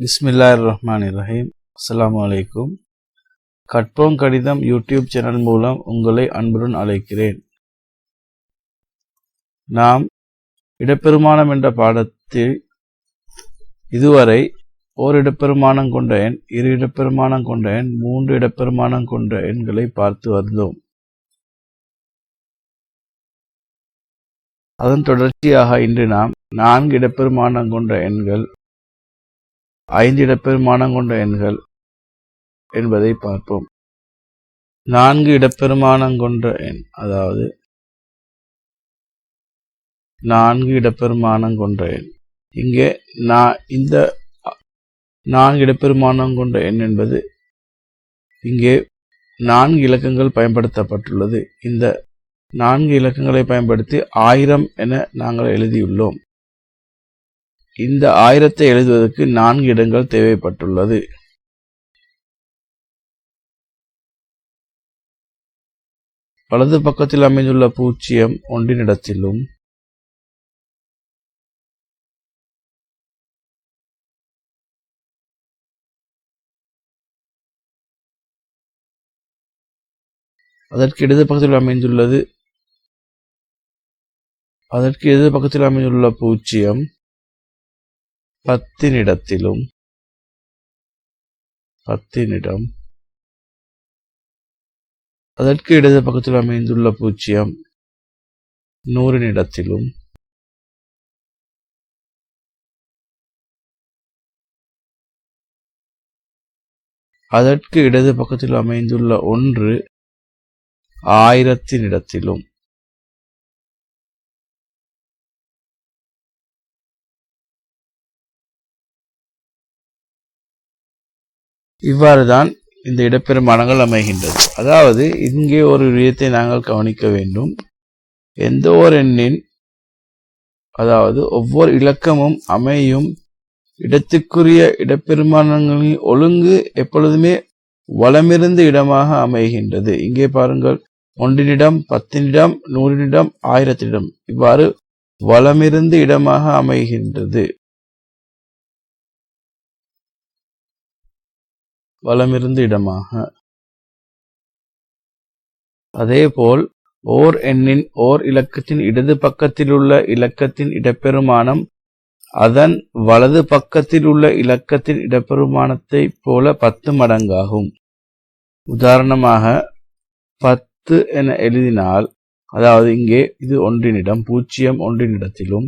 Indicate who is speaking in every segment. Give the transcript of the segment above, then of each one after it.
Speaker 1: பிஸ்மில்லாஹிர்ரஹ்மானிர்ரஹீம். அஸ்ஸலாமு அலைக்கும். கற்போம் கடிதம் யூடியூப் சேனல் மூலம் உங்களை அன்புடன் அழைக்கிறேன். நாம் இடப்பெருமானம் என்ற பாடத்தில் இதுவரை ஓர் இடப்பெருமானம் கொண்ட எண், இரு இடப்பெருமானம் கொண்ட எண், மூன்று இடப்பெருமானம் கொண்ட எண்களை பார்த்து வந்தோம். அதன் தொடர்ச்சியாக இன்று நாம் 4 இடப்பெருமானம் கொண்ட எண்கள், 5 இடப்பெருமானம் கொண்ட எண்கள் என்பதை பார்ப்போம். 4 இடப்பெருமானம் கொண்ட எண், அதாவது 4 இடப்பெருமானம் கொண்ட எண். இங்கே இந்த 4 இடப்பெருமானம் கொண்ட எண் என்பது இங்கே 4 இலக்கங்கள் பயன்படுத்தப்பட்டுள்ளது. இந்த 4 இலக்கங்களை பயன்படுத்தி 1000 என நாங்கள் எழுதியுள்ளோம். இந்த 1000ஐ எழுதுவதற்கு 4 இடங்கள் தேவைப்பட்டுள்ளது. வலது பக்கத்தில் அமைந்துள்ள 0 ஒன்றின் இடத்திலும், அதற்கு இடது பக்கத்தில் அமைந்துள்ள 0 10 இடத்திலும், 10 இடம், அதற்கு இடது பக்கத்தில் அமைந்துள்ள 0 100 இடத்திலும், அதற்கு இடது பக்கத்தில் அமைந்துள்ள 1 1000 இடத்திலும். இவ்வாறுதான் இந்த இடப்பெருமானங்கள் அமைகின்றது. அதாவது இங்கே ஒரு விடயத்தை நாங்கள் கவனிக்க வேண்டும். எந்த ஒரு எண்ணின், அதாவது ஒவ்வொரு இலக்கமும் அமையும் இடத்துக்குரிய இடப்பெருமானங்களின் ஒழுங்கு எப்பொழுதுமே வலமிருந்து இடமாக அமைகின்றது. இங்கே பாருங்கள், 1 10 100 1000 இவ்வாறு வலமிருந்து இடமாக அமைகின்றது. வலமிருந்து இடமாக. அதேபோல் ஓர் எண்ணின் ஓர் இலக்கத்தின் இடது பக்கத்தில் உள்ள இலக்கத்தின் இடப்பெருமானம் அதன் வலது பக்கத்தில் உள்ள இலக்கத்தின் இடப்பெருமானத்தை போல 10 மடங்காகும். உதாரணமாக 10 என எழுதினால், அதாவது இங்கே இது ஒன்றினிடம், 0 ஒன்றின் இடத்திலும்,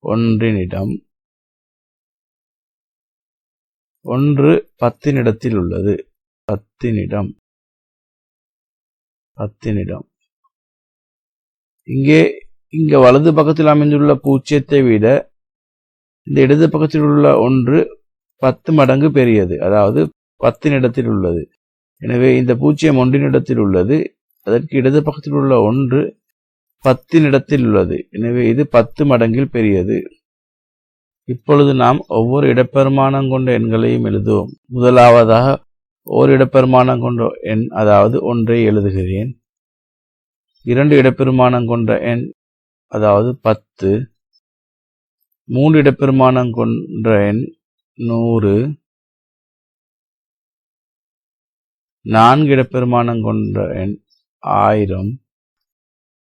Speaker 1: ஒன்றினிடம், 1 10 இடத்தில் உள்ளது, 10 இடம். இங்கே வலது பக்கத்தில் அமைந்துள்ள 0ஐ விட இந்த இடது பக்கத்தில் உள்ள 1 10 மடங்கு பெரியது, அதாவது 10 இடத்தில் உள்ளது. எனவே இந்த 0 ஒன்றின் இடத்தில் உள்ளது, அதற்கு இடது பக்கத்தில் உள்ள 1 10 இடத்தில் உள்ளது. எனவே இது 10 மடங்கில் பெரியது. இப்பொழுது நாம் ஒவ்வொரு இடப்பெருமானம் கொண்ட எண்களையும் எழுதுவோம். முதலாவதாக ஓர் இடப்பெருமானம் கொண்ட எண், அதாவது 1ஐ எழுதுகிறேன். 2 இடப்பெருமானம் கொண்ட எண், அதாவது 10. 3 இடப்பெருமானம் கொண்ட எண் 100. 4 இடப்பெருமானம் கொண்ட எண் 1000.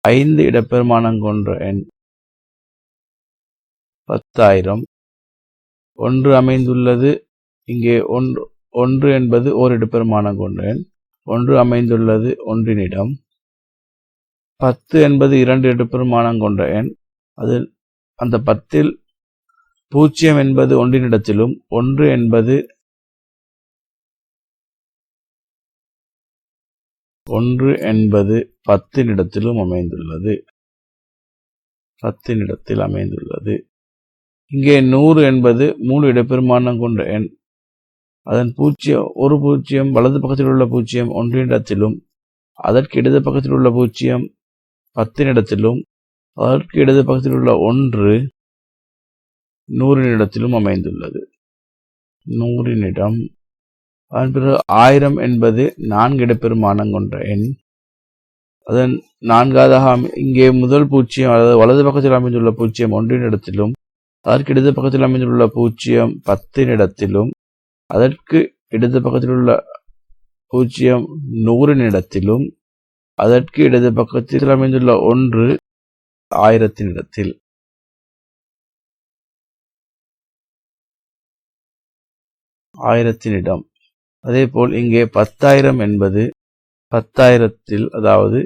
Speaker 1: 5 இடப்பெருமானம் கொண்ட எண் 10,000. 1 அமைந்துள்ளது, இங்கே 1 என்பது ஓர் இடப்பெருமானம் கொண்ட எண். 1 அமைந்துள்ளது ஒன்றினிடம். 10 என்பது 2 இடப்பெருமானம் கொண்ட எண். அதில் அந்த 10இல் 0 என்பது ஒன்றினிடத்திலும், 1 என்பது 10 இடத்திலும் அமைந்துள்ளது. 10 இடத்தில் அமைந்துள்ளது. இங்கே 100 என்பது 3 இடப்பெருமானம் கொண்ட எண். அதன் 0 வலது பக்கத்தில் உள்ள 0 ஒன்றினிடத்திலும், அதற்கு இடது பக்கத்தில் உள்ள 0 10 இடத்திலும், அதற்கு இடது பக்கத்தில் உள்ள 1 100 இடத்திலும் அமைந்துள்ளது. 100 இடம். அதன் பிறகு 1000 என்பது 4 இடப்பெருமானம் கொண்ட எண். அதன் 4வது இங்கே முதல் 0, அதாவது வலது பக்கத்தில் அமைந்துள்ள 0 ஒன்றின் இடத்திலும், அதற்கு இடது பக்கத்தில் அமைந்துள்ள 0 10 இடத்திலும், அதற்கு இடது பக்கத்தில் உள்ள 0 100 இடத்திலும், அதற்கு இடது பக்கத்தில் அமைந்துள்ள 1 1000 இடத்தில். ஆயிரத்தினிடம். அதேபோல் இங்கே 10,000 என்பது 10,000 அதாவது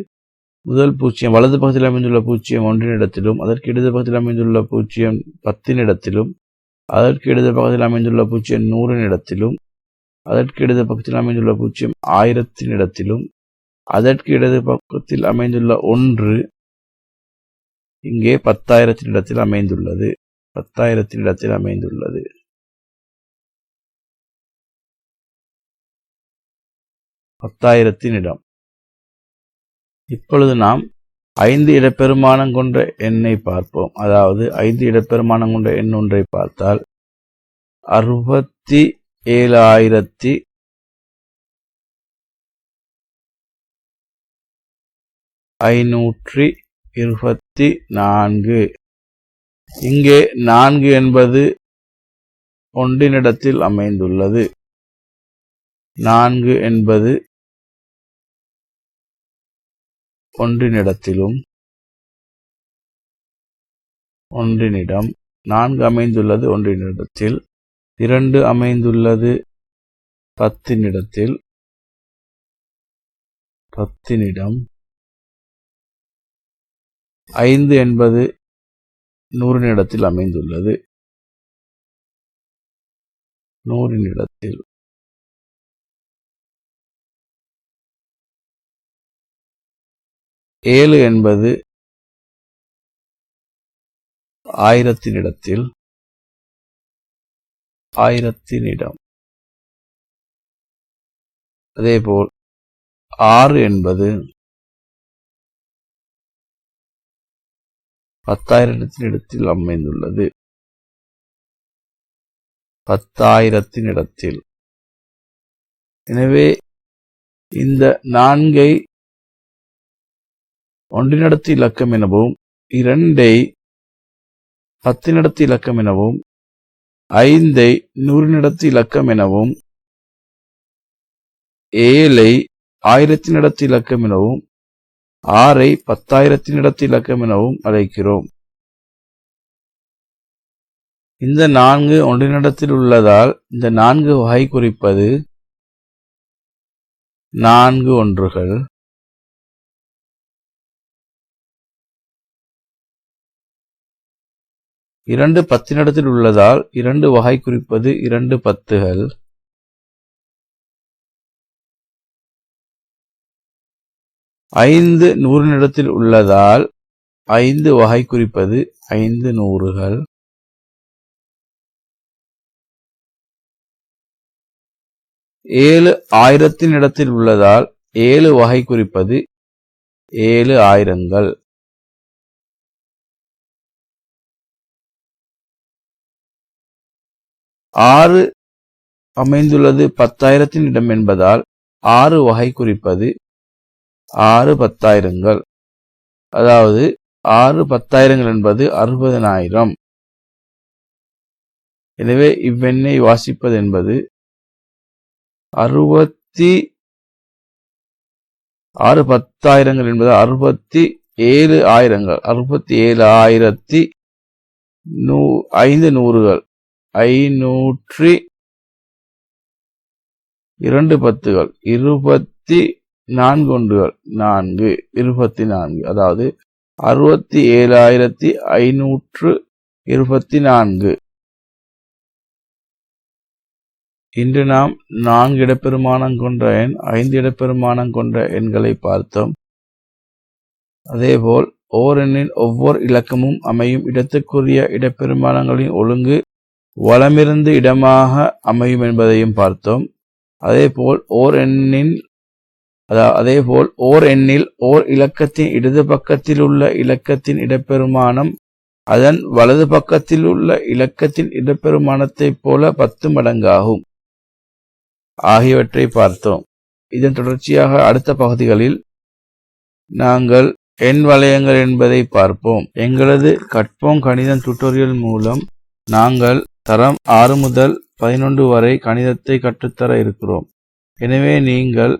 Speaker 1: முதல் 0 வலது பக்கத்தில் அமைந்துள்ள 0 1 இடத்திலும், அதற்கு இடது பக்கத்தில் அமைந்துள்ள 0 10 இடத்திலும், அதற்கு இடது பக்கத்தில் அமைந்துள்ள 0 100 இடத்திலும், அதற்கு இடது பக்கத்தில் அமைந்துள்ள 0 1000 இடத்திலும், அதற்கு இடது பக்கத்தில் அமைந்துள்ள 1 இங்கே 10,000 இடத்தில் அமைந்துள்ளது. 10,000 இடத்தில் அமைந்துள்ளது. இடம். இப்பொழுது நாம் 5 இடப்பெருமானம் கொண்ட எண்ணை பார்ப்போம். அதாவது 5 இடப்பெருமானம் கொண்ட எண் ஒன்றை பார்த்தால் 67,524. இங்கே 4 என்பது ஒன்றினிடத்தில் அமைந்துள்ளது. 4 என்பது ஒன்றினிடத்திலும், ஒன்றினிடம். 4 அமைந்துள்ளது ஒன்றினிடத்தில், 2 அமைந்துள்ளது 10 10 5 என்பது 100 அமைந்துள்ளது. 100 7 என்பது 1000 1000 அதேபோல் 6 என்பது 10,000 அமைந்துள்ளது. 10,000 எனவே இந்த 4ஐ ஒன்றினடத்து இலக்கம் எனவும், 2ஐ 10 இலக்கம் எனவும், 5ஐ 100 இலக்கம் எனவும், 7ஐ 1000 இலக்கம் எனவும், 6ஐ 10,000 இலக்கம் எனவும் அழைக்கிறோம். இந்த 4 ஒன்றினிடத்தில் உள்ளதால் இந்த 4 வகை குறிப்பது 4 ஒன்றுகள். 2 10 உள்ளதால் 2 வகை குறிப்பது 2 10கள். 5 100 உள்ளதால் 5 வகை குறிப்பது 5 100கள். 7 1000 உள்ளதால் 7 வகை குறிப்பது 7 ஆயிரங்கள். 6 அமைந்துள்ளது 10,000 இடம் என்பதால் 6 வகை குறிப்பது 6 10,000கள். அதாவது 6 10,000 என்பது 60,000. எனவே இவ்வெண்ணை வாசிப்பது என்பது 6 10,000 என்பது 67 ஆயிரங்கள். 67,500 500கள். 500 2 10கள். 24 ஒன்றுகள். 4 24. அதாவது 67,524. இன்று நாம் 4 இடப்பெருமானம் கொண்ட எண், 5 இடப்பெருமானம் கொண்ட எண்களை பார்த்தோம். அதேபோல் ஓரெண்ணின் ஒவ்வொரு இலக்கமும் அமையும் இடத்துக்குரிய இடப்பெருமானங்களின் ஒழுங்கு வலமிருந்து இடமாக அமையும் என்பதையும் பார்த்தோம். அதேபோல் ஓர் எண்ணில் ஓர் இலக்கத்தின் இடது பக்கத்தில் உள்ள இலக்கத்தின் இடப்பெருமானம் அதன் வலது பக்கத்தில் உள்ள இலக்கத்தின் இடப்பெருமானத்தைப் போல 10 மடங்காகும் ஆகியவற்றை பார்த்தோம். இதன் தொடர்ச்சியாக அடுத்த பகுதிகளில் நாங்கள் எண் வளையங்கள் என்பதை பார்ப்போம். எங்களது கற்போம் கணிதம் டியூட்டோரியல் மூலம் நாங்கள் தரம் 6 முதல் 11 வரை கணிதத்தை கற்றுத்தர இருக்கிறோம். எனவே நீங்கள்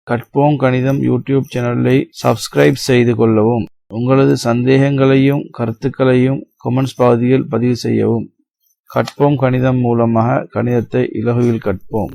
Speaker 1: கற்போம் கணிதம் யூடியூப் சேனலை சப்ஸ்கிரைப் செய்து கொள்ளவும், உங்களது சந்தேகங்களையும் கருத்துக்களையும் கமெண்ட்ஸ் பகுதியில் பதிவு செய்யவும். கற்போம் கணிதம் மூலமாக கணிதத்தை இலகுவில் கற்போம்.